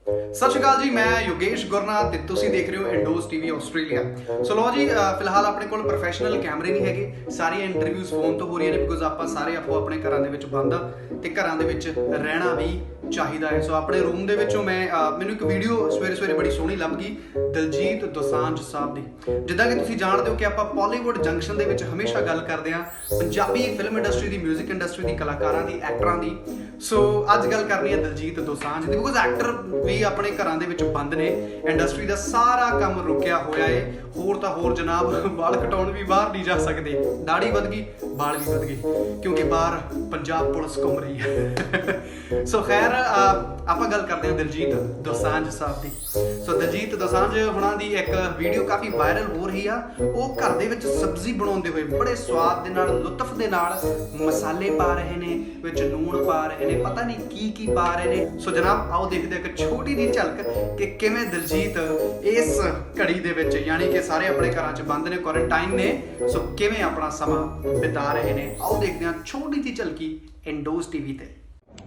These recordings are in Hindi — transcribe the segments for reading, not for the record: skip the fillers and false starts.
सत श्री अकाल जी, मैं योगेश गुरनाथ ते तुसीं देख रहे हो इंडोज टीवी आस्ट्रेलिया। सो लो जी, फिलहाल अपने कोल प्रोफैशनल कैमरे नहीं है, सारी इंटरव्यूज फोन तो हो रही ने बिकॉज आप सारे आपो अपने घरां दे विच बंद आ ते घरां दे विच रहना भी चाहिदा है। सो अपने रूम दे विचों मैं मैनूं एक वीडियो सवेरे सवेरे बड़ी सोहनी लभ गई दिलजीत दोसांझ साहब दी। जिद्दां कि तुसीं जाणदे हो कि आपां बॉलीवुड जंक्शन दे विच हमेशा गल करदे आ पंजाबी फिल्म इंडस्ट्री दी, म्यूजिक इंडस्ट्री दी, कलाकारां दी, एक्टरां दी। सो अज गल करनी है दिलजीत दोसांझ दी बिकॉज एक्टर भी अपने घरां दे विच बंद ने, इंडस्ट्री दा सारा काम रुकिया होया है। होर तां होर जनाब वाल कटाउण भी बाहर नहीं जा सकदे, दाढ़ी वध गई, वाल भी वध गए क्योंकि बाहर पंजाब पुलिस घूम रही है। सो खैर आपां गल करते हैं दिलजीत दोसांझ साहब दी। सो दिलजीत दोसांझ हुणां दी एक वीडियो काफ़ी वायरल हो रही आ। वो घर दे विच सब्जी बनाउंदे होए बड़े स्वाद दे नाल, लुत्फ दे नाल मसाले पा रहे ने, विच लूण पा रहे ने, पता नहीं की पा रहे ने। सो जनाब आओ देखते एक छोटी जी झलक कि किवें दिलजीत इस घड़ी दे विच, यानी कि सारे अपने घरां च बंद ने, क्वारंटाइन ने, सो किवें अपना समा बिता रहे ने। आओ देखते हैं छोटी जी झलकी इंडोज टीवी ते।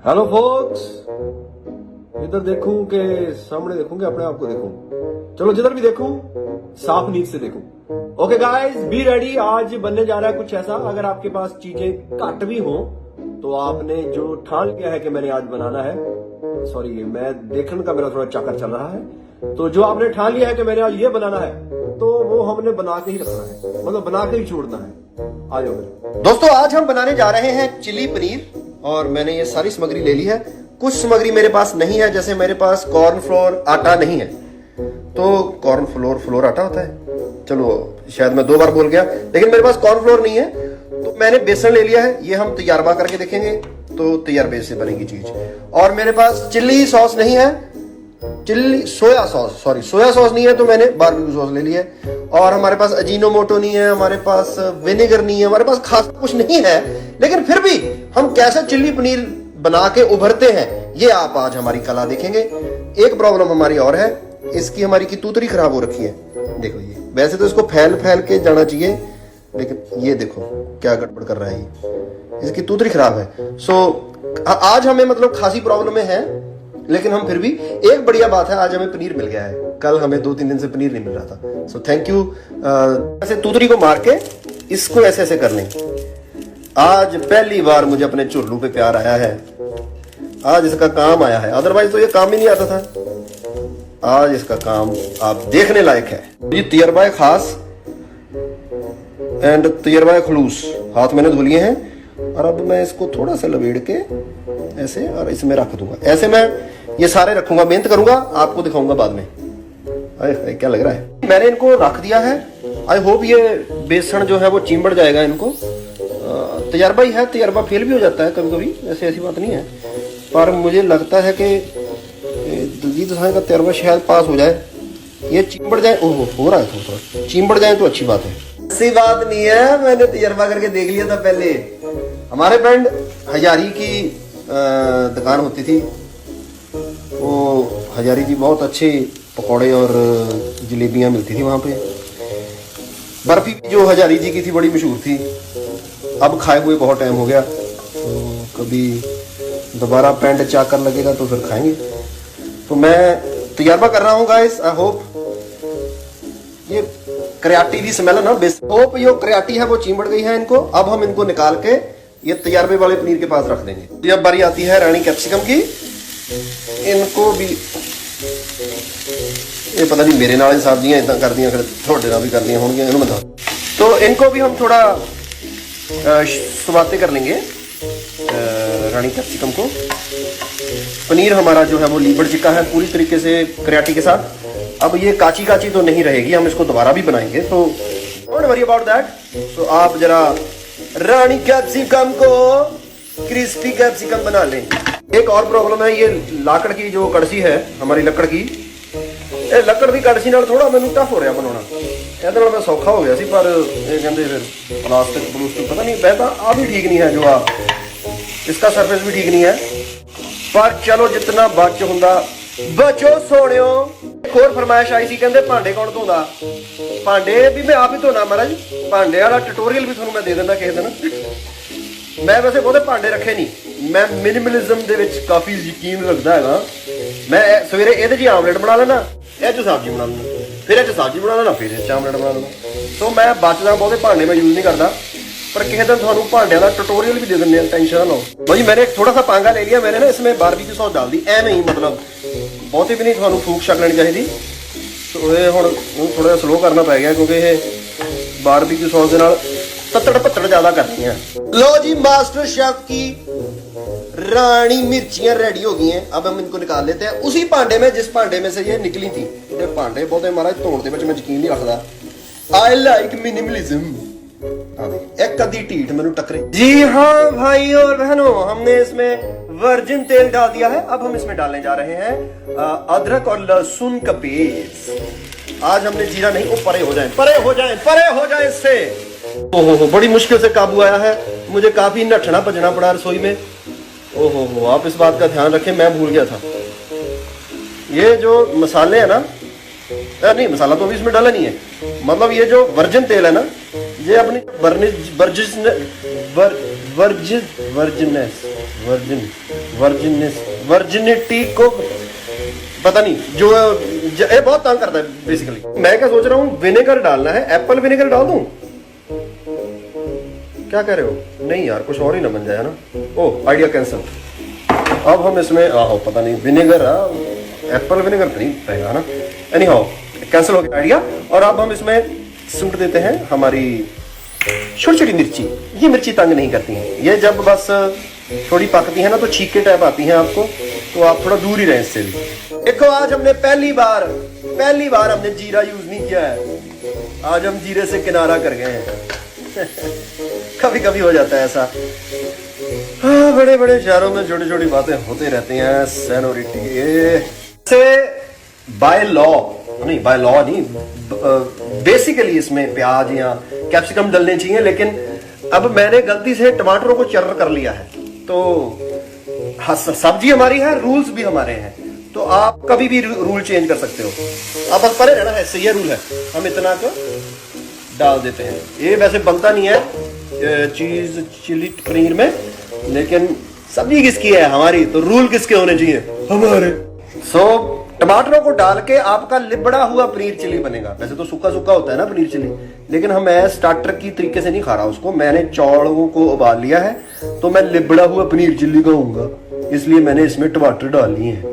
हेलो फोक्स, इधर देखूं के सामने देखूं के अपने आप को देखूं? चलो जिधर भी देखूं साफ नींद से देखूं। Okay guys, be ready. आज बनने जा रहा है कुछ ऐसा, अगर आपके पास चीजें घट भी हो तो आपने जो ठान लिया है कि मैंने आज बनाना है, सॉरी मैं देखने का मेरा थोड़ा चक्कर चल रहा है, तो जो आपने ठान लिया है कि मैंने आज ये बनाना है तो वो हमने बना के ही रखना है, मतलब बना के ही छोड़ना है। आ जाओ फिर दोस्तों, आज हम बनाने जा रहे हैं चिली पनीर और मैंने ये सारी सामग्री ले ली है। कुछ सामग्री मेरे पास नहीं है, जैसे मेरे पास कॉर्न फ्लोर आटा नहीं है। तो कॉर्न फ्लोर आटा होता है, चलो शायद मैं 2 बार बोल गया, लेकिन मेरे पास कॉर्न फ्लोर नहीं है। तो मैंने बेसन ले लिया है, ये हम तैयारबा करके देखेंगे तो तैयार बेस से बनेगी चीज। और मेरे पास चिल्ली सॉस नहीं है, सोया सॉस नहीं है, तो मैंने बारबेक्यू सॉस ले लिया है। और हमारे पास अजीनोमोटो नहीं है, हमारे पास विनेगर नहीं है, हमारे पास खास कुछ नहीं है। लेकिन फिर भी हम कैसे चिल्ली पनीर बना के उभरते हैं, ये आप आज हमारी कला देखेंगे। एक प्रॉब्लम हमारी और है, इसकी हमारी की तूतरी खराब हो रखी है। देखो ये, वैसे तो इसको फैल के जाना चाहिए, लेकिन ये देखो क्या गड़बड़ कर रहा है ये, इसकी तूतरी खराब है। सो आज हमें मतलब खासी प्रॉब्लम में है, लेकिन हम फिर भी, एक बढ़िया बात है आज हमें पनीर मिल गया है। कल हमें 2-3 दिन से पनीर नहीं मिल रहा था। So thank you. ऐसे तूतरी को मार के इसको ऐसे कर लें। आज पहली बार मुझे अपने चुल्लू पे प्यार आया है, आज इसका काम आया है, अदरवाइज तो ये काम ही नहीं आता था। आज इसका काम आप देखने लायक है। ये तजर्बा खास एंड तजर्बा खलूस, हाथ मैंने धो लिए हैं। और अब मैं इसको थोड़ा सा लपेट के ऐसे और इसमें रख दूंगा। ऐसे मैं ये सारे रखूंगा, मेहनत करूंगा, आपको दिखाऊंगा बाद में। अरे क्या लग रहा है, मैंने इनको रख दिया है। आई होप ये बेसन जो है वो चिंबड़ जाएगा इनको। तजर्बा ही है, तजर्बा फेल भी हो जाता है कभी कभी, ऐसे ऐसी बात नहीं है। पर मुझे लगता है कि दिलजीत दोसांझ का तजर्बा शायद पास हो जाए। ये चिंबड़ जाए, ओहो हो रहा है थोड़ा, चिंबड़ जाए तो अच्छी बात है। ऐसी बात नहीं है, मैंने तजर्बा करके देख लिया था पहले। हमारे फ्रेंड हजारी की दुकान होती थी, वो हजारी जी बहुत अच्छे पकौड़े और जलेबियां मिलती थी वहां पे। बर्फी जो हजारी जी की थी बड़ी मशहूर थी। अब खाए हुए बहुत टाइम हो गया, तो कभी दोबारा पेंट चाकर लगेगा तो फिर खाएंगे। तो मैं तजर्बा कर रहा हूँ गाइस। आई होप ये करियाटी की स्मेल है ना, होप ये करियाटी है वो चिंबड़ गई है इनको। अब हम इनको निकाल के ये तजर्बे वाले पनीर के पास रख देंगे। जब बारी आती है रानी कैप्सिकम की, इनको भी ये पता नहीं मेरे नाल हिसाब दियां इतना कर दियां, फिर थोड़े नाल भी कर दियां होंगी, इन्होंने बता। तो इनको भी हम थोड़ा सुबाते कर लेंगे, रानी कैप्सिकम को। पनीर हमारा जो है वो लीबड़ चिक्का है पूरी तरीके से करियाटी के साथ। अब ये काची तो नहीं रहेगी, हम इसको दोबारा भी बनाएंगे, तो डोंट वरी अबाउट दैट। तो आप जरा रानी कैप्सिकम को क्रिस्पी कैप्सिकम बना लें। एक और प्रॉब्लम है, ये लाकड़ की जो कड़छी है हमारी, लकड़ की, ये लकड़ की कड़छी नाल थोड़ा मैनू टफ हो रहा बनाना। ਇਹਦੇ ਨਾਲ मैं सौखा हो गया सी, पर ये कहते फिर प्लास्टिक पता नहीं, वैसा आ भी ठीक नहीं है, जो इसका सरफेस भी ठीक नहीं है। पर चलो जितना बच ਹੁੰਦਾ बचो सोनियो। एक और फरमाइश आई सी, कहते भांडे कौन धोंदा? भांडे भी मैं आप ही धोना महाराज, भांडे वाला ट्यूटोरियल भी ਤੁਹਾਨੂੰ मैं दे देना किसी दिन। मैं वैसे बहुते भांडे रखे नहीं, मैं मिनिमलिज्म ਦੇ ਵਿੱਚ काफी यकीन रखदा हैगा। मैं सवेरे ਇਹਦੇ 'ਚ ਆਮਲੇਟ ਬਣਾ ਲੈਣਾ, ਇਹ 'ਚ ਸਬਜ਼ੀ ਬਣਾ ਲੈਣਾ, ਫਿਰ ਇਹ 'ਚ ਸਬਜ਼ੀ ਬਣਾ ਲੈਣਾ, ਫਿਰ ਇਹ 'ਚ ਆਮਲੇਟ ਬਣਾ ਲੈਣਾ। ਸੋ मैं बचदा बहुते भांडे मैं यूज नहीं करता, पर किसी दिन थानू भांडे का ट्यूटोरियल भी दे देंगे, टेंशन ना लो भाई। मैंने थोड़ा सा पांगा ले लिया, मैंने ना इसमें बारबेक्यू सॉस डाल दी एवं ही, मतलब बहुती भी नहीं थानू फूक छक लेनी चाहिए। तो ये हुण थोड़ा जिहा स्लो करना पै गया क्योंकि ये बारबेक्यू सॉस के नाल तत्तड़ पत्तड़ ज्यादा करती हैं। लो जी, मास्टर शेफ की रानी मिर्चियां रेडी हो गई हैं। अब हम इनको निकाल लेते हैं उसी भांडे में जिस भांडे में से ये निकली थी। ये भांडे बहुते महाराज धोण दे विच मैं यकीन नहीं रखदा। I like minimalism. एक कदी टीठ मैनू टकरे। जी हाँ भाई और बहनों, हमने इसमें वर्जिन तेल डाल दिया है। अब हम इसमें डालने जा रहे हैं अदरक और लहसुन का पेस्ट। आज हमने जीरा नहीं, वो परे हो जाए, परे हो जाए, परे हो जाए इससे। ओहो, बड़ी मुश्किल से काबू आया है, मुझे काफी नठना भजना पड़ा रसोई में। ओहो, आप इस बात का ध्यान रखें, मैं भूल गया था। ये जो मसाले है ना, नहीं मसाला तो अभी इसमें डाला नहीं है, मतलब ये जो वर्जिन तेल है ना, ये अपनी वर्जिनिटी को पता नहीं जो ये बहुत तंग करता है बेसिकली। मैं क्या सोच रहा हूँ, विनेगर डालना है, एप्पल विनेगर डाल दूं? क्या कह रहे हो? नहीं यार, कुछ और ही ना बन जाए ना। ओह, आइडिया कैंसिल। अब हम इसमें पता नहीं विनेगर, एप्पल विनेगर तो नहीं रहेगा ना। एनी हाउ, कैंसिल हो गया आइडिया। और अब हम इसमें सूट देते हैं हमारी छोटी छोटी मिर्ची। ये मिर्ची तंग नहीं करती हैं, ये जब बस थोड़ी पकती है ना तो छीके टाइप आती हैं आपको, तो आप थोड़ा दूर ही रहें इससे भी। देखो, आज हमने पहली बार हमने जीरा यूज नहीं किया है। आज हम जीरे से किनारा कर गए हैं। कभी कभी हो जाता है ऐसा। हाँ, बड़े बड़े शहरों में छोटी छोटी बातें होते रहती हैं। सेनोरिटी से बाय लॉ नहीं, बेसिकली इसमें प्याज या कैप्सिकम डलने चाहिए, लेकिन अब मैंने गलती से टमाटरों को चर्र कर लिया है। तो सब्जी हमारी है, रूल्स भी हमारे हैं, तो आप कभी भी रूल चेंज कर सकते हो। आप बस परे रहना है, सही रूल है। हम इतना को डाल देते हैं। ये वैसे बनता नहीं है चीज चिली पनीर में, लेकिन सब्जी किसकी है? हमारी। तो रूल किसके होने चाहिए? हमारे। सो टमाटरों को डाल के आपका लिबड़ा हुआ पनीर चिली बनेगा। वैसे तो सूखा सूखा होता है ना पनीर चिली, लेकिन हम स्टार्टर की तरीके से नहीं खा रहा उसको। मैंने चौलों को उबाल लिया है, तो मैं लिबड़ा हुआ पनीर चिली खाऊंगा, इसलिए मैंने इसमें टमाटर डाल लिए हैं।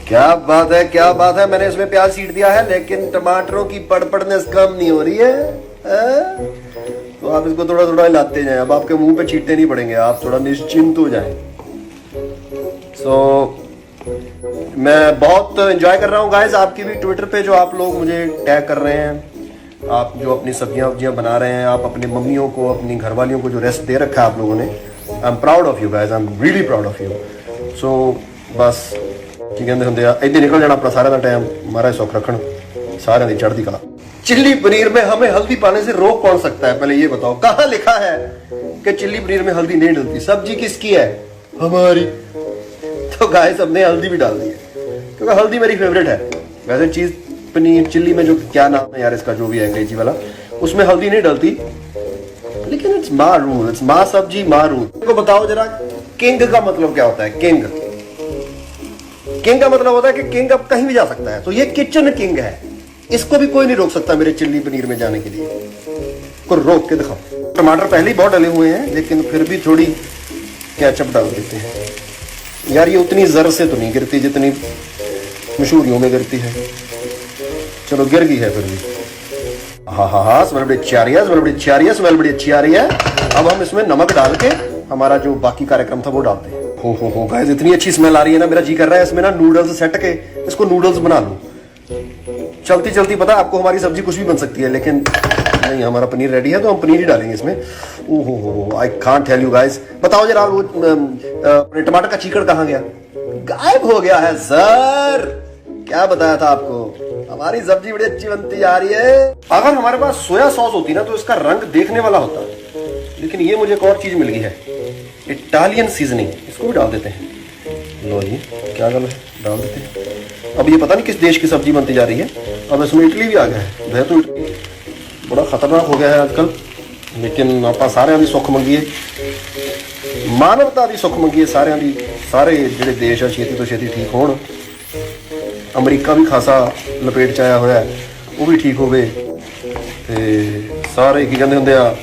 क्या बात है, क्या बात है। मैंने इसमें प्याज सीट दिया है, लेकिन टमाटरों की पड़पड़नेस कम नहीं हो रही है। तो आप इसको थोड़ा थोड़ा हिलाते जाएं। अब आपके मुंह पे छींटे नहीं पड़ेंगे, आप थोड़ा निश्चिंत हो जाएं। सो मैं बहुत एंजॉय कर रहा हूँ गाइस, आपकी भी ट्विटर पे जो आप लोग मुझे टैग कर रहे हैं, आप जो अपनी सब्जियां वब्जियां बना रहे हैं, आप अपनी मम्मियों को, अपनी घरवालियों को जो रेस्ट दे रखा है आप लोगों ने, I am proud of you guys, I am really proud of you. So बस की कहते होंगे इधर निकल जाना अपना सारा टाइम, महाराज सुख रखन सारे दी चढ़ती कला। चिल्ली पनीर में हमें हल्दी पाने से रोक कौन सकता है? पहले ये बताओ, कहाँ लिखा है कि चिल्ली पनीर में हल्दी नहीं डलती? सब्जी किसकी है? हमारी। तो गाइस हमने हल्दी भी डाल दी है, क्योंकि हल्दी मेरी फेवरेट है। वैसे चीज पनीर चिल्ली में जो क्या नाम है यार इसका, जो भी है अंग्रेजी वाला, उसमें हल्दी नहीं डलती, लेकिन इट्स मा रूल, इट्स मा सब्जी मा रूल। तो बताओ जरा, किंग का मतलब क्या होता है? किंग का मतलब होता है कि किंग अब कहीं भी जा सकता है। तो ये किचन किंग है, इसको भी कोई नहीं रोक सकता मेरे चिल्ली पनीर में जाने के लिए। को रोक के दिखाओ। टमाटर पहले ही बहुत डले हुए हैं, लेकिन फिर भी थोड़ी केचप डाल देते हैं यार। ये उतनी जर से तो नहीं गिरती जितनी मशहूरियों में गिरती है। चलो गिर गई है फिर भी। हाँ, स्मेल बड़ी अच्छी आ रही है, स्मेल बड़ी अच्छी आ रही है, स्मेल बड़ी अच्छी आ रही है। अब हम इसमें नमक डाल के हमारा जो बाकी कार्यक्रम था वो डालते हैं। हो गाइस, इतनी अच्छी स्मेल आ रही है ना, मेरा जी कर रहा है इसमें ना नूडल्स सेट के इसको नूडल्स बना लूं। चलती चलती पता है आपको, हमारी सब्जी कुछ भी बन सकती है, लेकिन नहीं, हमारा पनीर रेडी है तो हम पनीर ही डालेंगे इसमें। ओहो, I can't tell you guys. बताओ जरा, वो टमाटर का चीकड़ कहाँ गया? गायब हो गया है सर। क्या बताया था आपको, हमारी सब्जी बड़ी अच्छी बनती जा रही है। अगर हमारे पास सोया सॉस होती ना तो इसका रंग देखने वाला होता, लेकिन ये मुझे एक और चीज मिल गई है, इटालियन सीजनिंग। इसको भी डाल देते हैं। लो जी, क्या गल है, डाल देते हैं। अब ये पता नहीं किस देश की सब्जी बनती जा रही है। अब इसमें इटली भी आ गया है। वह तो इटली बड़ा खतरनाक हो गया है आजकल, लेकिन आप सारे दी सुख मंगीए, मानवता की सुख मंगीए। सारे जिहड़े देश है छेती तो छेती ठीक होण, ਅਮਰੀਕਾ ਵੀ ਖਾਸਾ ਲਪੇਟ ਚ ਆਇਆ ਹੋਇਆ, ਉਹ ਵੀ ਠੀਕ ਹੋਵੇ ਤੇ ਸਾਰੇ ਕੀ ਕਹਿੰਦੇ ਹੁੰਦੇ ਆ,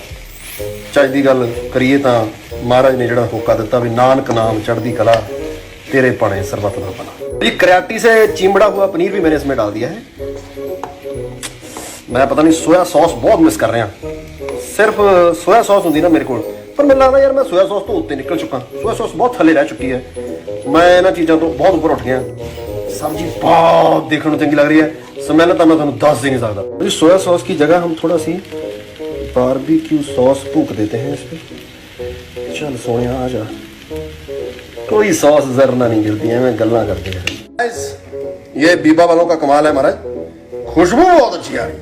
ਚੱਜ ਦੀ ਗੱਲ ਕਰੀਏ ਤਾਂ ਮਹਾਰਾਜ ਨੇ ਜਿਹੜਾ ਹੋਕਾ ਦਿੱਤਾ ਵੀ नानक नाम चढ़ती कला तेरे पड़े सरबत ना बना। ये करेटी से चिमड़ा हुआ पनीर भी मैंने इसमें डाल दिया है। मैं पता नहीं सोया सॉस बहुत मिस कर रहा, सिर्फ सोया सॉस होंगी ना मेरे को, पर मैंने लगता यार मैं सोया सॉस तो उत्ते निकल चुका, सोया सॉस बहुत थले रह चुकी है, मैं इन्होंने चीज़ों तो बहुत ऊपर उठ गया। सब्जी बहुत देखने को चंगी लग रही है, स्मैल तो मैं तुम्हें दस दे नहीं सकता। सोया सॉस की जगह हम थोड़ा सी बारबेक्यू सॉस फूक देते हैं इस पर। चल सोने आ जा, कोई सॉस जरना नहीं गिरती है, मैं गल्ला करते हैं। ये बीबा वालों का कमाल है महाराज, खुशबू बहुत अच्छी आ रही है,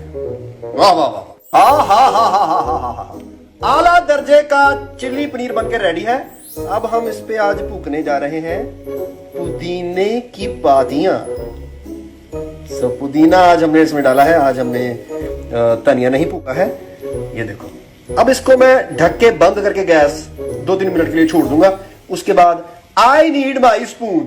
वाह वाह वाह। हाँ हाँ हाँ हाँ हाँ हाँ हाँ हाँ, आला दर्जे का चिल्ली पनीर बनकर रेडी है। अब हम इस पे आज फूकने जा रहे हैं पुदीने की पातियां। सो पुदीना आज हमने इसमें डाला है, आज हमने धनिया नहीं फूका है। ये देखो, अब इसको मैं ढक के बंद करके गैस 2-3 मिनट के लिए छोड़ दूंगा। उसके बाद आई नीड माई स्पून।